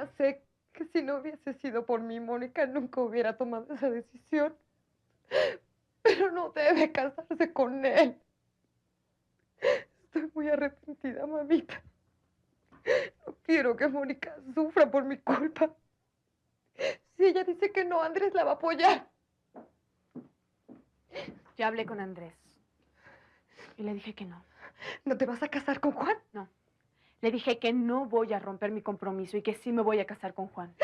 Ya sé que si no hubiese sido por mí, Mónica nunca hubiera tomado esa decisión. Pero no debe casarse con él. Estoy muy arrepentida, mamita. No quiero que Mónica sufra por mi culpa. Si ella dice que no, Andrés la va a apoyar. Ya hablé con Andrés. Y le dije que no. ¿No te vas a casar con Juan? No. Le dije que no voy a romper mi compromiso y que sí me voy a casar con Juan.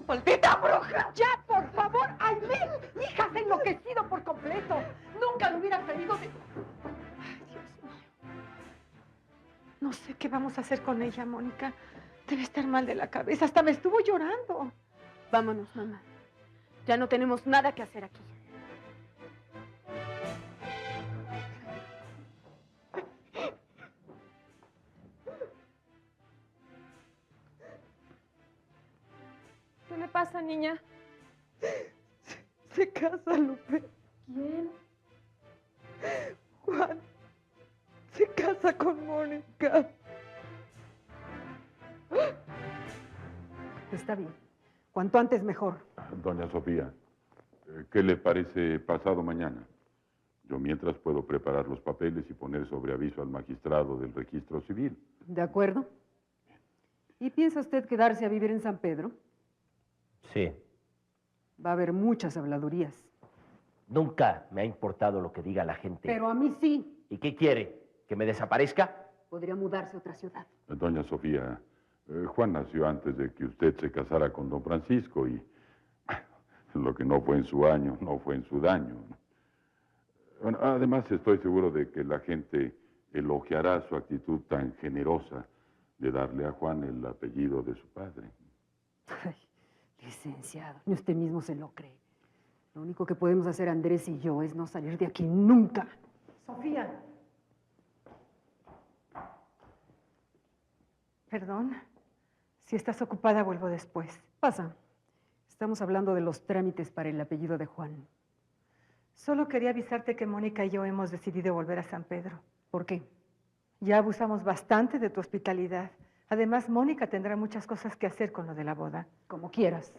¡Maldita bruja! ¡Ya, por favor, Aimee! Mi hija se ha enloquecido por completo. Nunca lo hubiera creído de... Ay, Dios mío. No sé qué vamos a hacer con ella, Mónica. Debe estar mal de la cabeza. Hasta me estuvo llorando. Vámonos, mamá. Ya no tenemos nada que hacer aquí. ¿Qué le pasa, niña? Se casa, Lupe. ¿Quién? Juan se casa con Mónica. Está bien. Cuanto antes mejor. Doña Sofía, ¿qué le parece pasado mañana? Yo mientras puedo preparar los papeles y poner sobre aviso al magistrado del registro civil. ¿De acuerdo? ¿Y piensa usted quedarse a vivir en San Pedro? Sí. Va a haber muchas habladurías. Nunca me ha importado lo que diga la gente. Pero a mí sí. ¿Y qué quiere? ¿Que me desaparezca? Podría mudarse a otra ciudad. Doña Sofía, Juan nació antes de que usted se casara con don Francisco y lo que no fue en su año, no fue en su daño. Bueno, además estoy seguro de que la gente elogiará su actitud tan generosa de darle a Juan el apellido de su padre. Ay, licenciado, ni usted mismo se lo cree. Lo único que podemos hacer Andrés y yo es no salir de aquí nunca. Sofía. Perdón. Si estás ocupada, vuelvo después. Pasa. Estamos hablando de los trámites para el apellido de Juan. Solo quería avisarte que Mónica y yo hemos decidido volver a San Pedro. ¿Por qué? Ya abusamos bastante de tu hospitalidad. Además, Mónica tendrá muchas cosas que hacer con lo de la boda. Como quieras.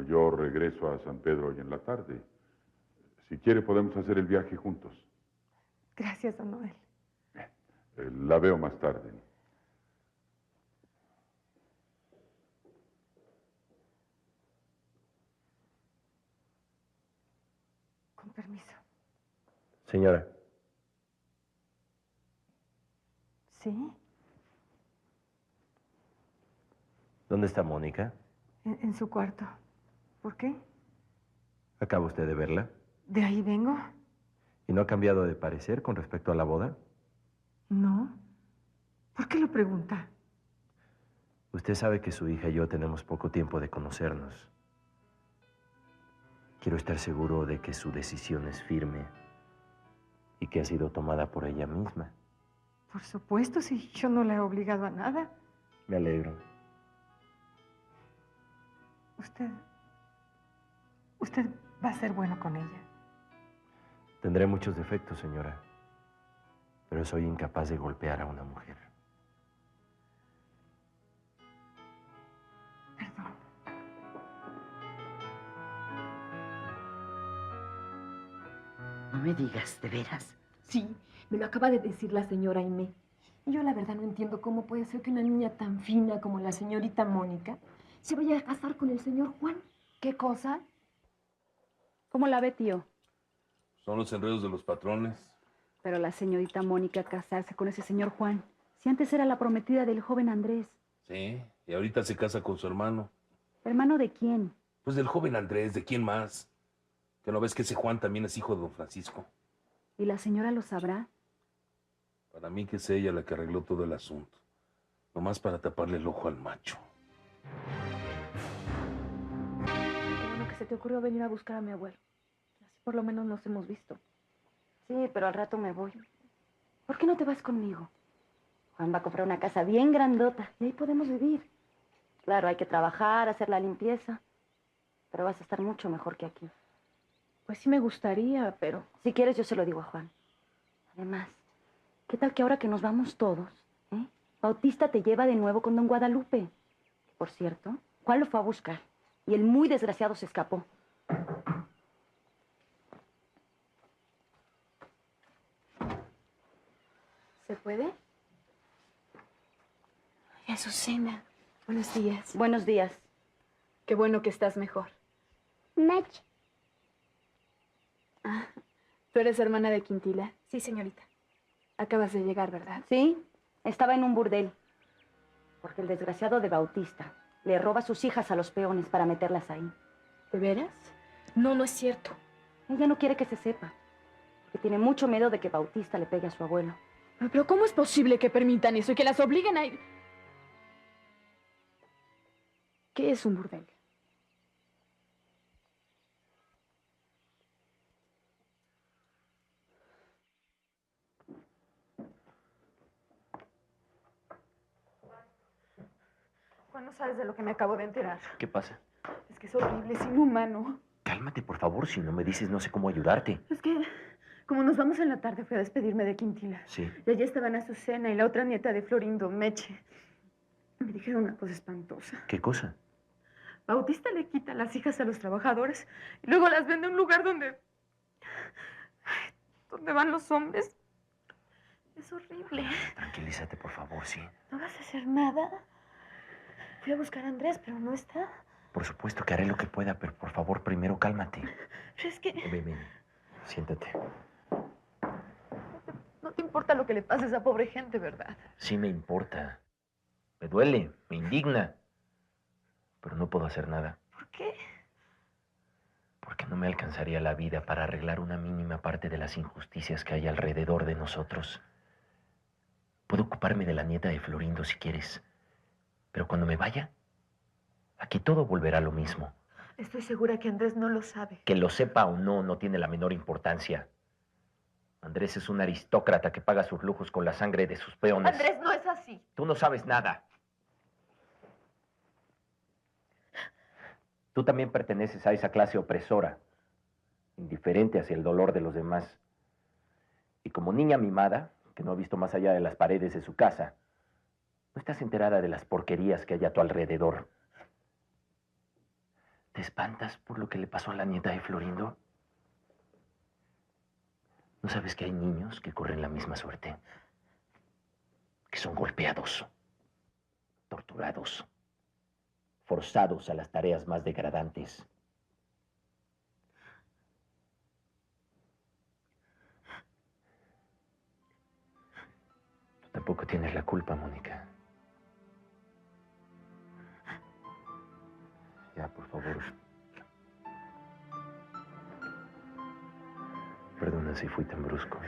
Yo regreso a San Pedro hoy en la tarde. Si quiere, podemos hacer el viaje juntos. Gracias, don Noel. La veo más tarde. Con permiso. Señora, ¿Sí? ¿dónde está Mónica? En su cuarto. ¿Por qué? ¿Acaba usted de verla? ¿De ahí vengo? ¿Y no ha cambiado de parecer con respecto a la boda? No. ¿Por qué lo pregunta? Usted sabe que su hija y yo tenemos poco tiempo de conocernos. Quiero estar seguro de que su decisión es firme y que ha sido tomada por ella misma. Por supuesto, si yo no la he obligado a nada. Me alegro. Usted va a ser bueno con ella. Tendré muchos defectos, señora, pero soy incapaz de golpear a una mujer. Perdón. No me digas, ¿de veras? Sí, me lo acaba de decir la señora Aimee. Y yo la verdad no entiendo cómo puede ser que una niña tan fina como la señorita Mónica se vaya a casar con el señor Juan. ¿Qué cosa? ¿Cómo la ve, tío? Son los enredos de los patrones. Pero la señorita Mónica casarse con ese señor Juan, si antes era la prometida del joven Andrés. Sí, y ahorita se casa con su hermano. ¿Hermano de quién? Pues del joven Andrés, ¿de quién más? ¿Que no ves que ese Juan también es hijo de don Francisco? ¿Y la señora lo sabrá? Para mí que es ella la que arregló todo el asunto. Nomás para taparle el ojo al macho. Qué bueno que se te ocurrió venir a buscar a mi abuelo. Así por lo menos nos hemos visto. Sí, pero al rato me voy. ¿Por qué no te vas conmigo? Juan va a comprar una casa bien grandota y ahí podemos vivir. Claro, hay que trabajar, hacer la limpieza, pero vas a estar mucho mejor que aquí. Pues sí me gustaría, pero... Si quieres, yo se lo digo a Juan. Además, ¿Qué tal que ahora que nos vamos todos, Bautista te lleva de nuevo con don Guadalupe? Por cierto, Juan lo fue a buscar y el muy desgraciado se escapó. ¿Se puede? Ay, Azucena, buenos días. Buenos días. Qué bueno que estás mejor. Meche. Ah, ¿tú eres hermana de Quintila? Sí, señorita. Acabas de llegar, ¿verdad? Sí, estaba en un burdel. Porque el desgraciado de Bautista le roba sus hijas a los peones para meterlas ahí. ¿De veras? No, no es cierto. Ella no quiere que se sepa. Porque tiene mucho miedo de que Bautista le pegue a su abuelo. Pero ¿cómo es posible que permitan eso y que las obliguen a ir? ¿Qué es un burdel? Juan, no sabes de lo que me acabo de enterar. ¿Qué pasa? Es que es horrible, es inhumano. Cálmate, por favor. Si no me dices, no sé cómo ayudarte. Es que, como nos vamos en la tarde, fui a despedirme de Quintila. Sí. Y allí estaban Azucena y la otra nieta de Florindo, Meche. Me dijeron una cosa espantosa. ¿Qué cosa? Bautista le quita las hijas a los trabajadores y luego las vende a un lugar donde van los hombres. Es horrible. Tranquilízate, por favor, sí. ¿No vas a hacer nada? Fui a buscar a Andrés, pero no está. Por supuesto que haré lo que pueda, pero por favor, primero cálmate. Pero es que Ven, ven. Siéntate. no te importa lo que le pase a esa pobre gente, ¿verdad? Sí me importa. Me duele, me indigna. Pero no puedo hacer nada. ¿Por qué? Porque no me alcanzaría la vida para arreglar una mínima parte de las injusticias que hay alrededor de nosotros. Puedo ocuparme de la nieta de Florindo si quieres. Pero cuando me vaya, aquí todo volverá a lo mismo. Estoy segura que Andrés no lo sabe. Que lo sepa o no, no tiene la menor importancia. Andrés es un aristócrata que paga sus lujos con la sangre de sus peones. Andrés no es así. Tú no sabes nada. Tú también perteneces a esa clase opresora, indiferente hacia el dolor de los demás. Y como niña mimada, que no ha visto más allá de las paredes de su casa, no estás enterada de las porquerías que hay a tu alrededor. ¿Te espantas por lo que le pasó a la nieta de Florindo? ¿No sabes que hay niños que corren la misma suerte? Que son golpeados, torturados, forzados a las tareas más degradantes. Tú tampoco tienes la culpa, Mónica. Ya, por favor. Perdona si fui tan brusco.